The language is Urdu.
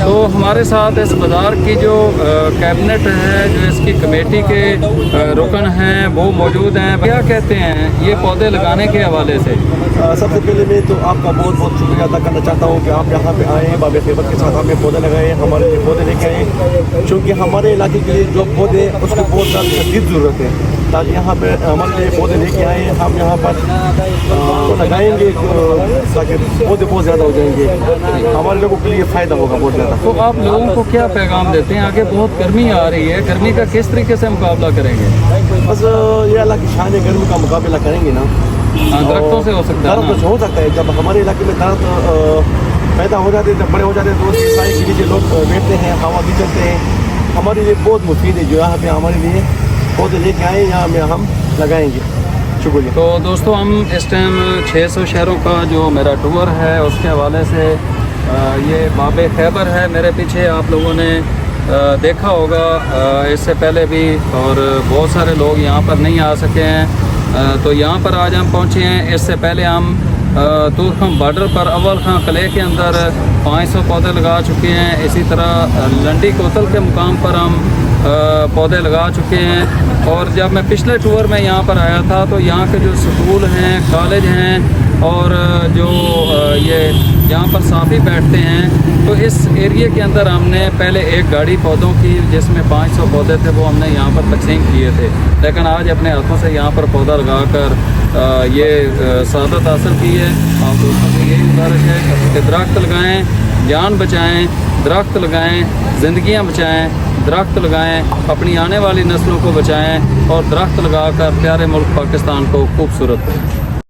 تو ہمارے ساتھ اس بازار کی جو کیبنٹ ہے، جو اس کی کمیٹی کے رکن ہیں وہ موجود ہیں. کیا کہتے ہیں یہ پودے لگانے کے حوالے سے؟ سب سے پہلے میں تو آپ کا بہت بہت شکریہ ادا کرنا چاہتا ہوں کہ آپ یہاں پہ آئے ہیں، باب خیبر کے ساتھ آپ نے پودے لگائے، ہمارے لیے پودے لے کے آئے، چونکہ ہمارے علاقے کے لیے جو پودے اس کی بہت زیادہ شدید ضرورت ہے، تاکہ یہاں پہ ہمارے لیے پودے لے کے آئے ہیں. ہم یہاں پر لگائیں گے تاکہ پودے بہت زیادہ ہو جائیں گے، ہمارے لوگوں کے لیے فائدہ ہوگا بہت زیادہ. تو آپ لوگوں کو کیا پیغام دیتے ہیں؟ آگے بہت گرمی آ رہی ہے، گرمی کا کس طریقے سے مقابلہ کریں گے؟ بس یہ اللہ کی شان ہے، گرمی کا مقابلہ کریں گے نا. درختوں سے ہو سکتا ہے، درخت سے ہو سکتا ہے. جب ہمارے علاقے میں درخت پیدا ہو جاتے ہیں، جب بڑے ہو جاتے ہیں تو اس کی سائے کے نیچے لوگ بیٹھتے ہیں، ہوا بھی چلتے ہیں. ہمارے لیے بہت مفید ہے جو یہاں پہ ہمارے لیے پودے لے کے آئے، یہاں میں ہم لگائیں گے. شکریہ. تو دوستو ہم اس ٹائم 600 شہروں کا جو میرا ٹور ہے اس کے حوالے سے یہ باب خیبر ہے میرے پیچھے، آپ لوگوں نے دیکھا ہوگا اس سے پہلے بھی، اور بہت سارے لوگ یہاں پر نہیں آ سکے ہیں. تو یہاں پر آج ہم پہنچے ہیں. اس سے پہلے ہم تورخم بارڈر پر اول خان قلعے کے اندر 500 پودے لگا چکے ہیں. اسی طرح لنڈی کوتل کے مقام پر ہم پودے لگا چکے ہیں. اور جب میں پچھلے ٹور میں یہاں پر آیا تھا تو یہاں کے جو سکول ہیں، کالج ہیں، اور جو یہ یہاں پر صافی بیٹھتے ہیں، تو اس ایریے کے اندر ہم نے پہلے ایک گاڑی پودوں کی جس میں 500 پودے تھے وہ ہم نے یہاں پر تقسیم کیے تھے. لیکن آج اپنے ہاتھوں سے یہاں پر پودا لگا کر یہ سعادت حاصل کی ہے. آپ دوستوں سے یہی گزارش ہے کہ درخت لگائیں، جان بچائیں، درخت لگائیں، زندگیاں بچائیں، درخت لگائیں، اپنی آنے والی نسلوں کو بچائیں، اور درخت لگا کر پیارے ملک پاکستان کو خوبصورت کریں.